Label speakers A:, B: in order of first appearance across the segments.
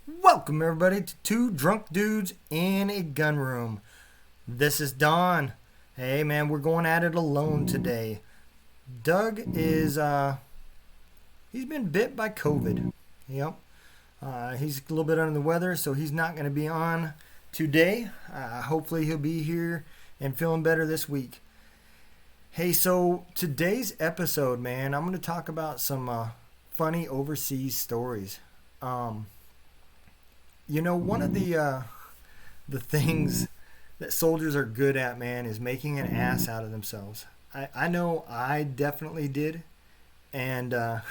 A: Welcome everybody to Two Drunk Dudes in a Gun Room. This is Don. Hey man, we're going at it alone today. Doug is he's been bit by COVID. Yep. He's a little bit under the weather, so he's not going to be on today. Hopefully he'll be here and feeling better this week. Hey, so today's episode, man, I'm going to talk about some funny overseas stories. Um, One of the things that soldiers are good at, man, is making an ass out of themselves. I know I definitely did, and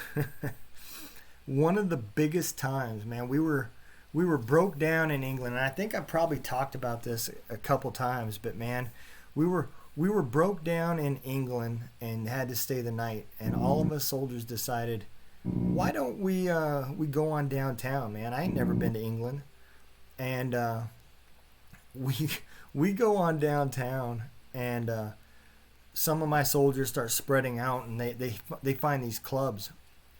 A: one of the biggest times, man, we were broke down in England, and I think I probably talked about this a couple times, but man, we were we were broke down in England and had to stay the night, and all of us soldiers decided, why don't we go on downtown, man? I ain't never been to England, and we we go on downtown, and some of my soldiers start spreading out, and they find these clubs,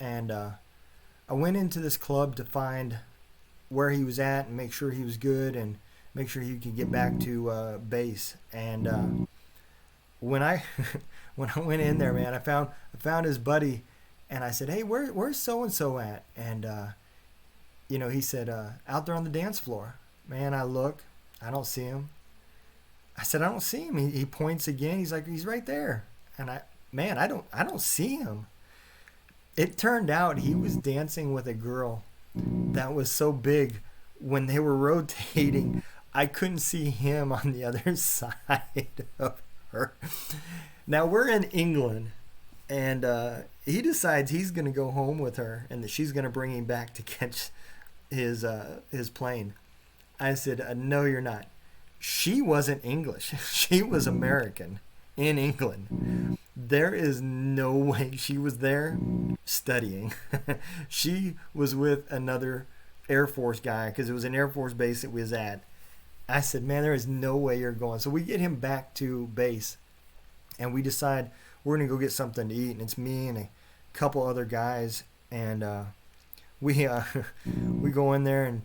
A: and I went into this club to find where he was at and make sure he was good and make sure he could get back to base. And when I when I went in there, man, I found his buddy, and I said, "Hey, where's so and so at?" And he said, "Out there on the dance floor." Man, I look, I don't see him. I said, "I don't see him." He points again. He's like, "He's right there." And I don't see him. It turned out he was dancing with a girl that was so big when they were rotating, I couldn't see him on the other side of her. Now we're in England, and he decides he's going to go home with her, and that she's going to bring him back to catch his plane. I said, "No, you're not." She wasn't English. She was American in England. There is no way she was there studying. She was with another Air Force guy because it was an Air Force base that we was at. I said, "Man, there is no way you're going." So we get him back to base, and we decide we're gonna go get something to eat. And it's me and a couple other guys, and we we go in there, and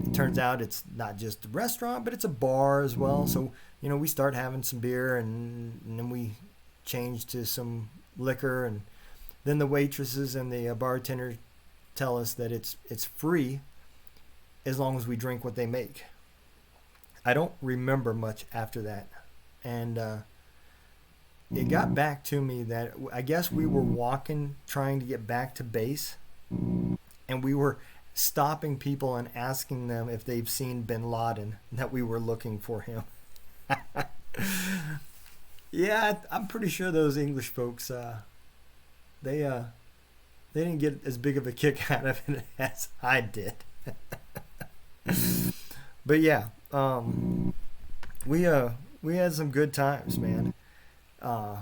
A: it turns out it's not just a restaurant, but it's a bar as well. So we start having some beer, and then we change to some liquor, and then the waitresses and the bartender tell us that it's free as long as we drink what they make. I don't remember much after that, and it got back to me that I guess we were walking, trying to get back to base, and we were stopping people and asking them if they've seen Bin Laden, that we were looking for him. Yeah, I'm pretty sure those English folks, they they didn't get as big of a kick out of it as I did. But yeah, we had some good times, man. Uh,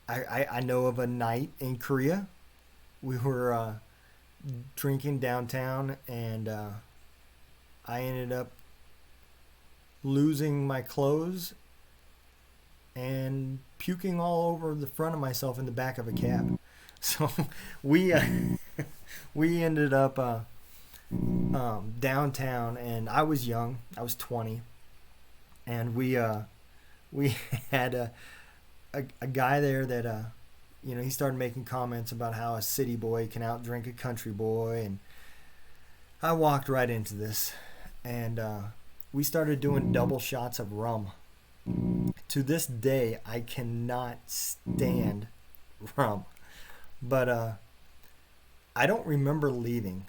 A: I know of a night in Korea. We were drinking downtown, and I ended up losing my clothes and puking all over the front of myself in the back of a cab. So we we ended up downtown, and I was young. I was 20, and we had a guy there that he started making comments about how a city boy can outdrink a country boy, and I walked right into this, and we started doing double shots of rum. To this day, I cannot stand rum, but I don't remember leaving.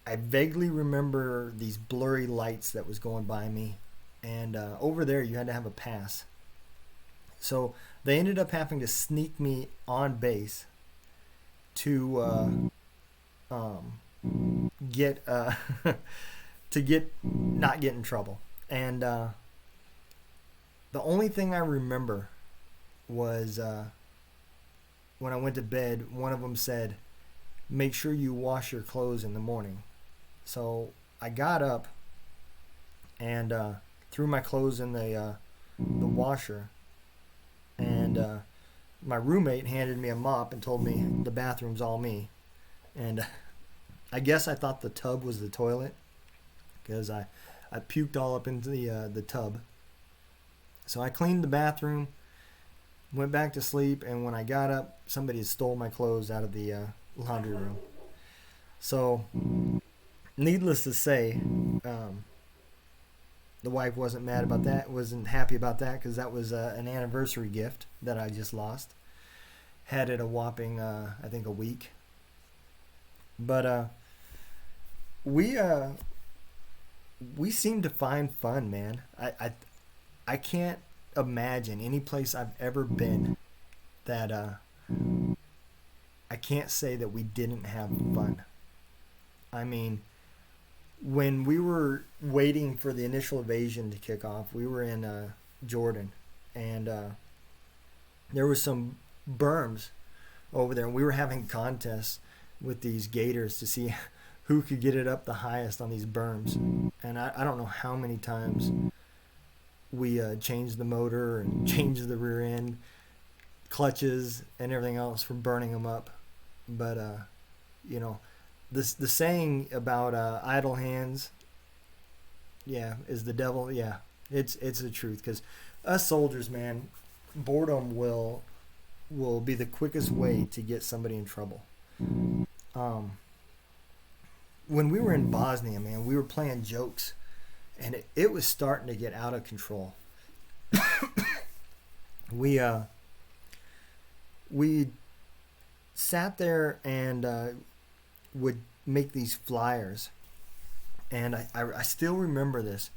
A: I vaguely remember these blurry lights that was going by me, and over there you had to have a pass. So they ended up having to sneak me on base to get to get not get in trouble. And the only thing I remember was when I went to bed, one of them said, "Make sure you wash your clothes in the morning." So I got up and threw my clothes in the washer, and my roommate handed me a mop and told me the bathroom's all me. And I guess I thought the tub was the toilet because I puked all up into the tub. So I cleaned the bathroom, went back to sleep, and when I got up, somebody had stole my clothes out of the laundry room. So, needless to say, the wife wasn't mad about that, wasn't happy about that, because that was an anniversary gift that I just lost. Had it a whopping, I think, a week. But we seem to find fun, man. I can't imagine any place I've ever been that I can't say that we didn't have fun. I mean, when we were waiting for the initial invasion to kick off, we were in Jordan, and there was some berms over there, and we were having contests with these gators to see who could get it up the highest on these berms. And I don't know how many times we changed the motor and changed the rear end, clutches, and everything else for burning them up. But, you know, the saying about idle hands, yeah, is the devil. Yeah, it's the truth. Because us soldiers, man, boredom will be the quickest way to get somebody in trouble. When we were in Bosnia, man, we were playing jokes, and it was starting to get out of control. We sat there and would make these flyers, and I still remember this.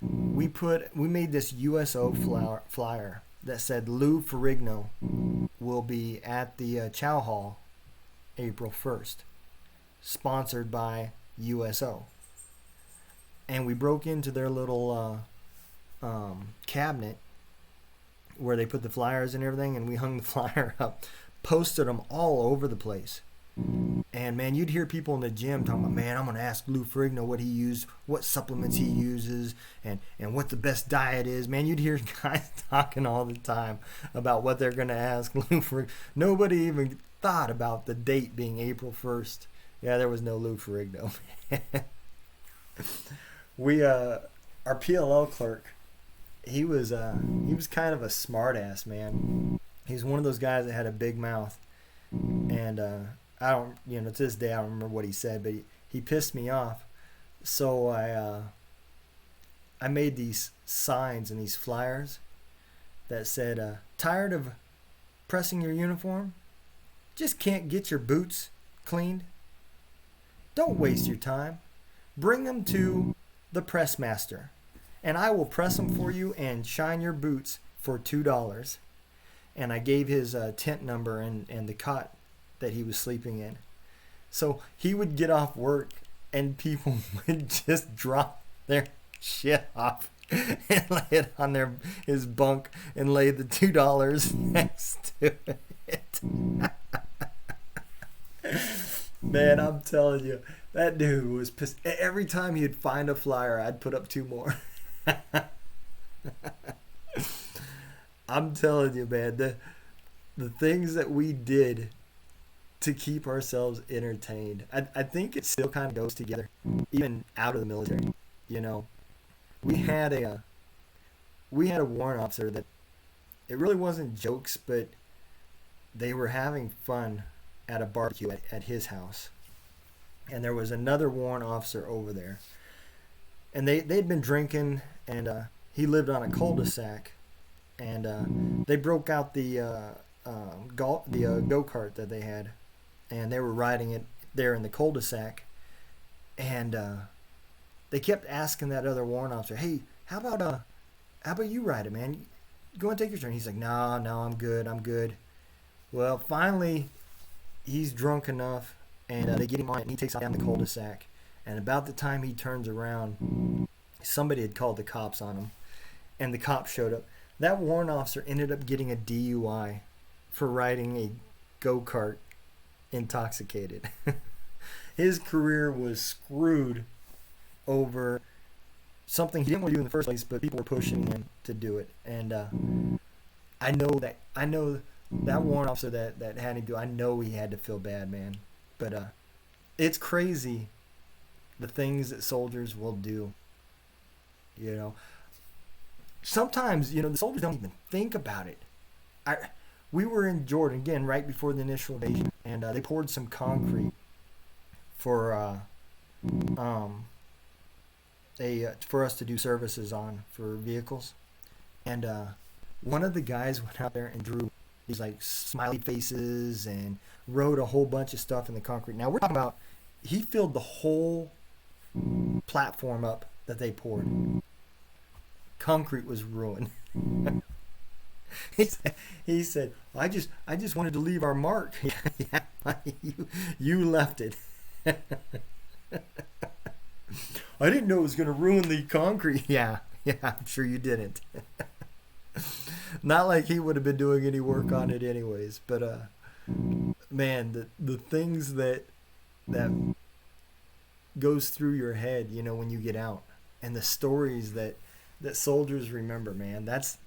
A: We made this USO flyer that said Lou Ferrigno will be at the Chow Hall April 1st, sponsored by USO. And we broke into their little cabinet where they put the flyers and everything, and we hung the flyer up, posted them all over the place. And man, you'd hear people in the gym talking about, man, I'm going to ask Lou Ferrigno what he uses, what supplements he uses, and what the best diet is. Man, you'd hear guys talking all the time about what they're going to ask Lou Ferrigno. Nobody even thought about the date being April 1st. Yeah, there was no Lou Ferrigno. Our PLL clerk, he was kind of a smart ass, man. He's one of those guys that had a big mouth, and I don't, to this day I don't remember what he said, but he pissed me off. So I made these signs and these flyers that said, tired of pressing your uniform? Just can't get your boots cleaned? Don't waste your time. Bring them to the press master, and I will press them for you and shine your boots for $2. And I gave his tent number and the cot that he was sleeping in. So he would get off work, and people would just drop their shit off and lay it on his bunk and lay the $2 next to it. Man, I'm telling you, that dude was pissed. Every time he'd find a flyer, I'd put up 2 more. I'm telling you, man, the things that we did to keep ourselves entertained, I think it still kind of goes together, even out of the military. We had a warrant officer that it really wasn't jokes, but they were having fun at a barbecue at his house, and there was another warrant officer over there, and they'd been drinking, and he lived on a cul-de-sac, and they broke out the go-kart that they had, and they were riding it there in the cul-de-sac, and they kept asking that other warrant officer, hey, how about you ride it, man? Go and take your turn. He's like, no, I'm good. Well, finally, he's drunk enough, and they get him on it, and he takes out down the cul-de-sac, and about the time he turns around, somebody had called the cops on him, and the cops showed up. That warrant officer ended up getting a DUI for riding a go-kart intoxicated. His career was screwed over something he didn't want to do in the first place, but people were pushing him to do it. And I know that warrant officer that had him do, I know he had to feel bad, man. But it's crazy the things that soldiers will do. You know, sometimes the soldiers don't even think about it. I We were in Jordan again right before the initial invasion, and they poured some concrete for um, for us to do services on for vehicles, and one of the guys went out there and drew these like smiley faces and wrote a whole bunch of stuff in the concrete. Now we're talking about he filled the whole platform up that they poured. Concrete was ruined. He said, I just wanted to leave our mark. Yeah, you left it. I didn't know it was going to ruin the concrete. Yeah, I'm sure you didn't. Not like he would have been doing any work on it anyways. But man, the things that goes through your head, when you get out, and the stories that soldiers remember, man, that's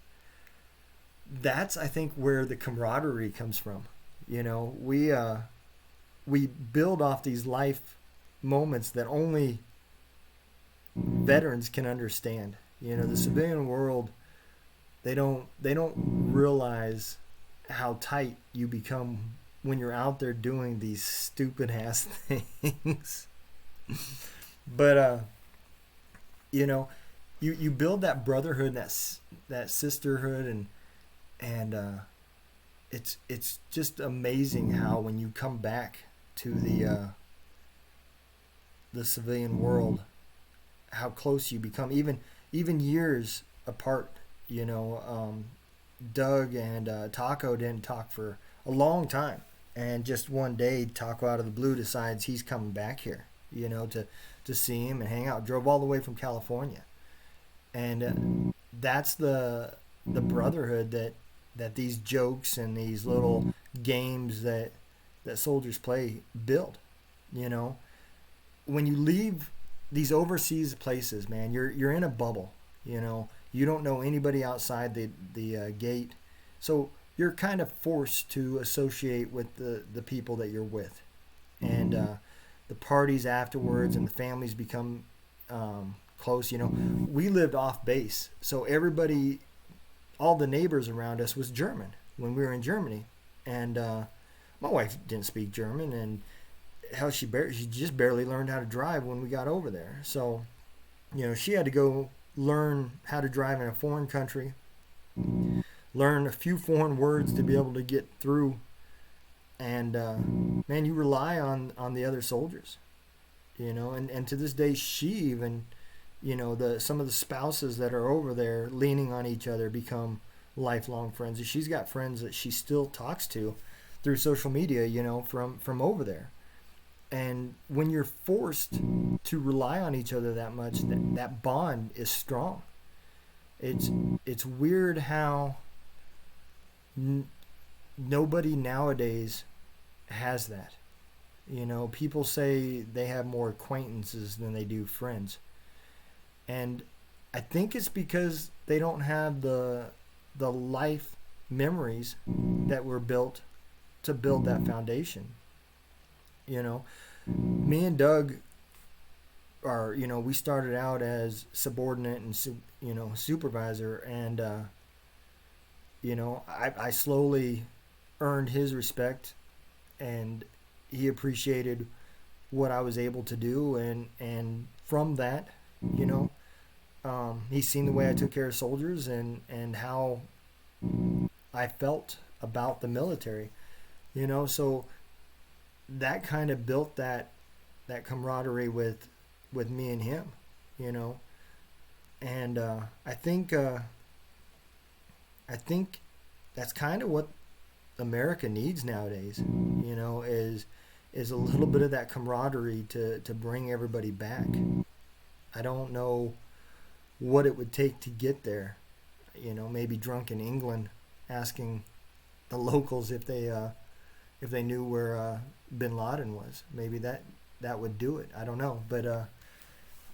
A: I think where the camaraderie comes from. We build off these life moments that only veterans can understand. The civilian world, they don't realize how tight you become when you're out there doing these stupid ass things. But you build that brotherhood, that sisterhood, and it's just amazing how when you come back to the civilian world, how close you become, even years apart. Doug and Taco didn't talk for a long time, and just one day Taco out of the blue decides he's coming back here, to see him and hang out. Drove all the way from California, and that's the brotherhood that these jokes and these little games that soldiers play build. When you leave these overseas places, man, you're in a bubble. You don't know anybody outside the gate, so you're kind of forced to associate with the people that you're with, and the parties afterwards, and the families become close. We lived off base, so everybody, all the neighbors around us was German when we were in Germany, and my wife didn't speak German, and hell, she just barely learned how to drive when we got over there. So, she had to go learn how to drive in a foreign country, learn a few foreign words to be able to get through, and man, you rely on the other soldiers, and to this day, she even, some of the spouses that are over there leaning on each other become lifelong friends. She's got friends that she still talks to through social media, from over there. And when you're forced to rely on each other that much, that bond is strong. It's weird how nobody nowadays has that. People say they have more acquaintances than they do friends. And I think it's because they don't have the life memories that were built to build that foundation. Me and Doug are, we started out as subordinate and supervisor, and I slowly earned his respect, and he appreciated what I was able to do, and from that, he's seen the way I took care of soldiers, and how I felt about the military, so that kind of built that camaraderie with me and him, and I think that's kind of what America needs nowadays, is a little bit of that camaraderie to bring everybody back. I don't know what it would take to get there. Maybe drunk in England, asking the locals if they knew where Bin Laden was. Maybe that would do it. I don't know, but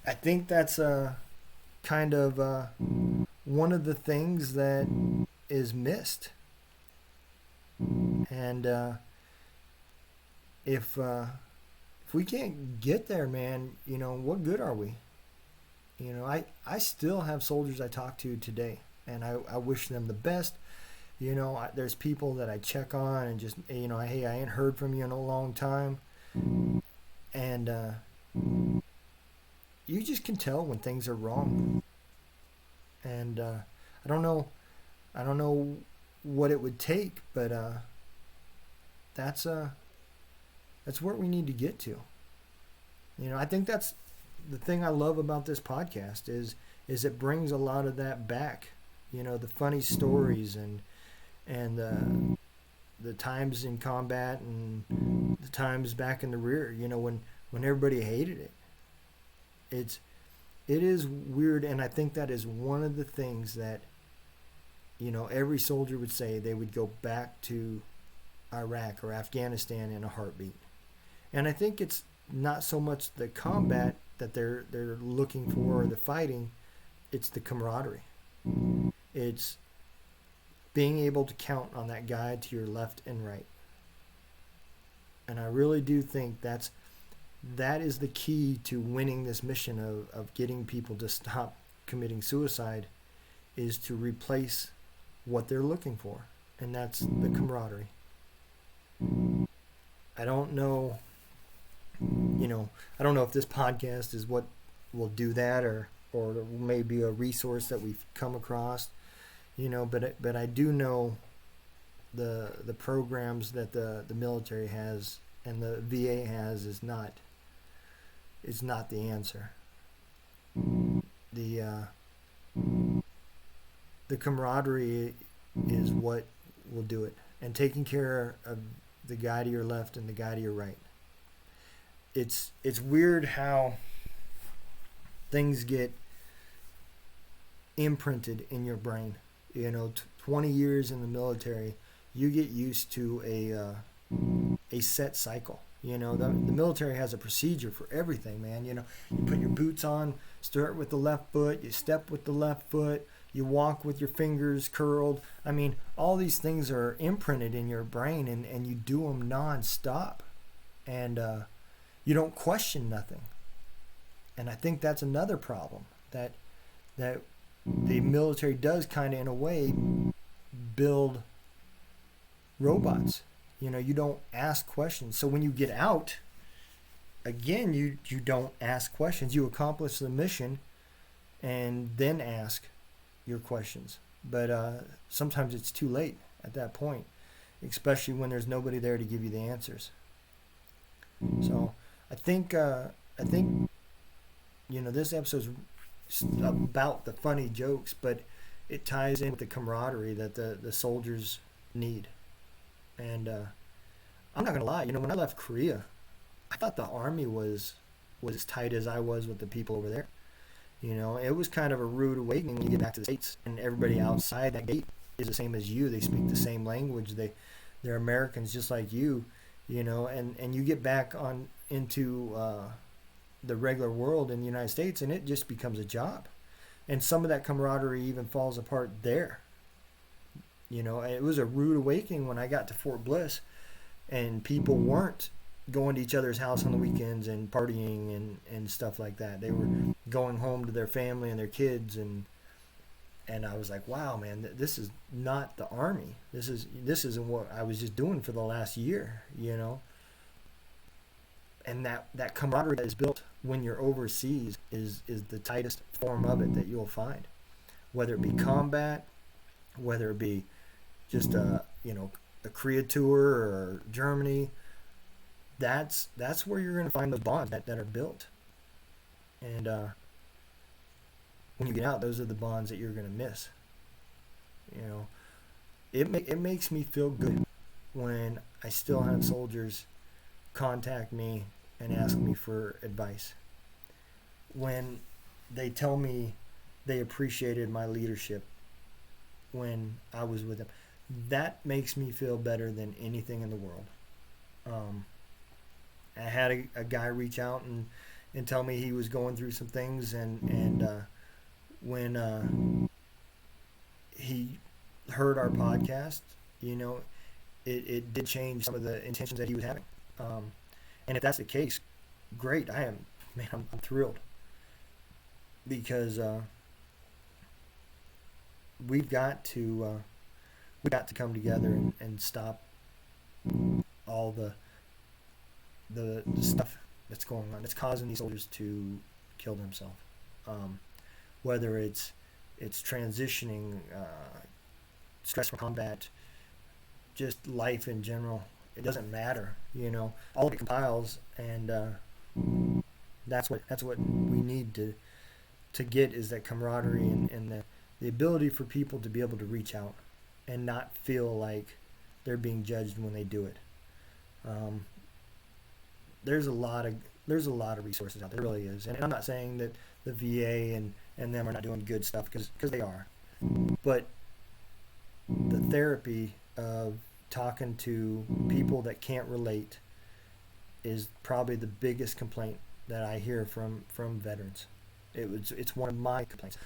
A: I think that's kind of one of the things that is missed. And if if we can't get there, man, what good are we? I still have soldiers I talk to today, and I wish them the best. There's people that I check on and just, hey, I ain't heard from you in a long time. And you just can tell when things are wrong. And I don't know, I don't know what it would take, but that's where we need to get to. I think that's the thing I love about this podcast is it brings a lot of that back. The funny stories and the times in combat and the times back in the rear. When everybody hated it. It is weird, and I think that is one of the things that every soldier would say they would go back to Iraq or Afghanistan in a heartbeat. And I think it's not so much the combat that they're looking for or the fighting, it's the camaraderie. It's being able to count on that guy to your left and right. And I really do think that is the key to winning this mission of getting people to stop committing suicide, is to replace what they're looking for, and that's the camaraderie. I don't know if this podcast is what will do that, or maybe a resource that we've come across, but I do know the programs that the military has and the VA has is not the answer. The camaraderie is what will do it, and taking care of the guy to your left and the guy to your right. It's weird how things get imprinted in your brain. 20 years in the military, you get used to a set cycle. The military has a procedure for everything, man. You put your boots on, start with the left foot, you step with the left foot, you walk with your fingers curled. I mean, all these things are imprinted in your brain, and you do them non-stop. And you don't question nothing. And I think that's another problem, that the military does kind of, in a way, build robots. You don't ask questions. So when you get out, again, you don't ask questions. You accomplish the mission and then ask your questions. But sometimes it's too late at that point, especially when there's nobody there to give you the answers. So I think this episode's about the funny jokes, but it ties in with the camaraderie that the soldiers need. And I'm not gonna lie, when I left Korea, I thought the army was as tight as I was with the people over there. It was kind of a rude awakening when you get back to the States and everybody outside that gate is the same as you. They speak the same language. They're Americans just like you, and you get back into the regular world in the United States, and it just becomes a job. And some of that camaraderie even falls apart there. It was a rude awakening when I got to Fort Bliss, and people weren't going to each other's house on the weekends and partying and stuff like that. They were going home to their family and their kids, and I was like, wow, man, this is not the Army. This isn't what I was just doing for the last year, And that camaraderie that is built when you're overseas is the tightest form of it that you'll find, whether it be combat, whether it be just a Korea tour or Germany. That's where you're going to find those bonds that are built. And when you get out, those are the bonds that you're going to miss. It makes me feel good when I still have soldiers contact me and ask me for advice. When they tell me they appreciated my leadership when I was with them, that makes me feel better than anything in the world. I had a guy reach out and tell me he was going through some things, and when he heard our podcast, it did change some of the intentions that he was having. And if that's the case, great. I'm thrilled because we've got to come together and stop all the stuff that's going on. It's causing these soldiers to kill themselves. Um, whether it's transitioning, stress from combat, just life in general. It doesn't matter, All of it compiles, and that's what we need to get is that camaraderie and the ability for people to be able to reach out and not feel like they're being judged when they do it. Um, there's a lot of resources out there. There really is, and I'm not saying that the VA and them are not doing good stuff because they are, but the therapy of talking to people that can't relate is probably the biggest complaint that I hear from veterans. It's one of my complaints.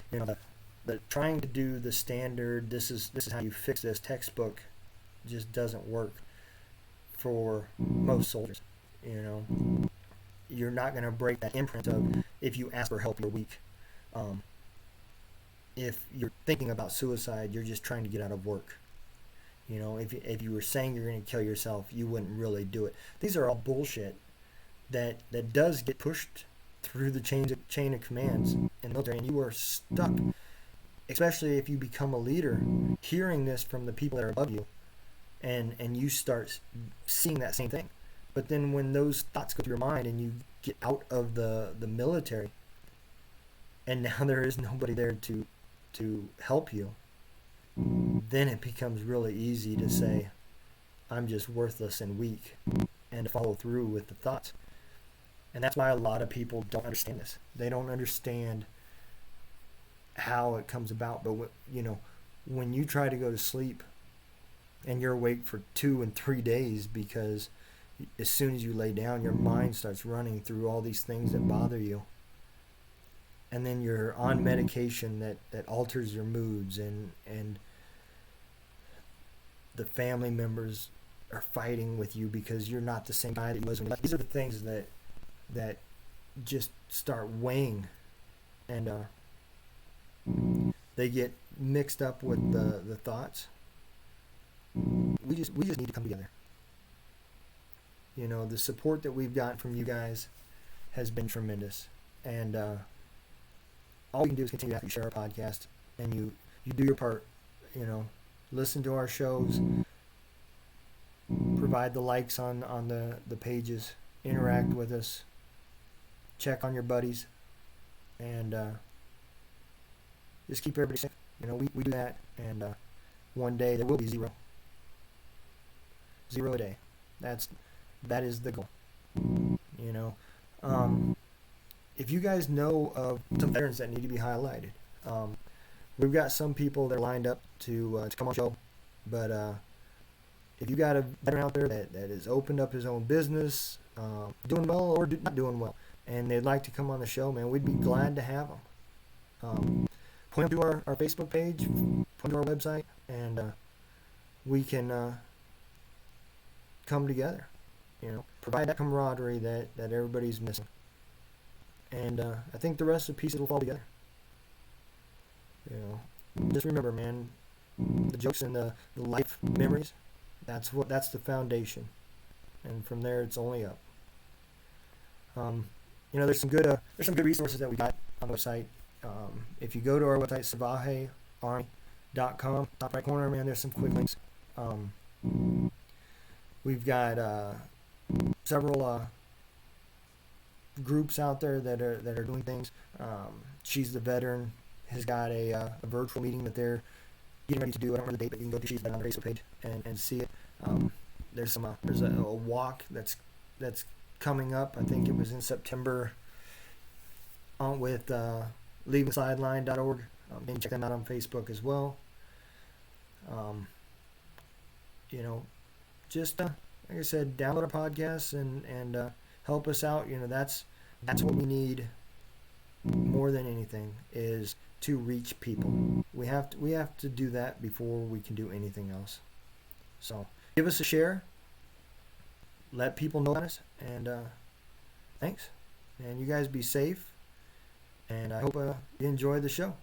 A: The trying to do the standard this is how you fix this textbook just doesn't work for most soldiers. You're not going to break that imprint of if you ask for help you're weak. If you're thinking about suicide, you're just trying to get out of work. If you were saying you're going to kill yourself, you wouldn't really do it. These are all bullshit that does get pushed through the chain of commands in the military, and you are stuck, especially if you become a leader, hearing this from the people that are above you, and you start seeing that same thing. But then when those thoughts go through your mind and you get out of the military, and now there is nobody there to help you, then it becomes really easy to say, I'm just worthless and weak, and to follow through with the thoughts. And that's why a lot of people don't understand this. They don't understand how it comes about. But when you try to go to sleep and you're awake for 2 and 3 days because as soon as you lay down, your mind starts running through all these things that bother you. And then you're on medication that alters your moods, and the family members are fighting with you because you're not the same guy that you was when you left. These are the things that just start weighing, and they get mixed up with the thoughts. We just need to come together. The support that we've gotten from you guys has been tremendous, and all we can do is continue to share our podcast, and you do your part. Listen to our shows, provide the likes on the pages, interact with us, check on your buddies, and just keep everybody safe. We do that, and one day there will be zero a day. That is the goal. If you guys know of some veterans that need to be highlighted, we've got some people that are lined up to come on the show, but if you got a veteran out there that has opened up his own business, doing well or not doing well, and they'd like to come on the show, man, we'd be glad to have them. Point them to our Facebook page, point them to our website, and we can come together. Provide that camaraderie that everybody's missing. And I think the rest of the pieces will fall together. Just remember, man, the jokes and the life memories, that's the foundation. And from there, it's only up. There's some good resources that we got on the website. If you go to our website, savagearmy.com, top right corner, man, there's some quick links. We've got several groups out there that are doing things. She's the Veteran has got a virtual meeting that they're getting ready to do. I don't remember the date, but you can go to She's the Veteran on the Facebook page and see it. There's a walk that's coming up. I think it was in September with leavethesideline.org. You can check them out on Facebook as well. Just like I said, download our podcasts and help us out. That's what we need more than anything, is to reach people. We have to do that before we can do anything else. So give us a share, let people know about us, and Thanks. And you guys be safe. And I hope you enjoy the show.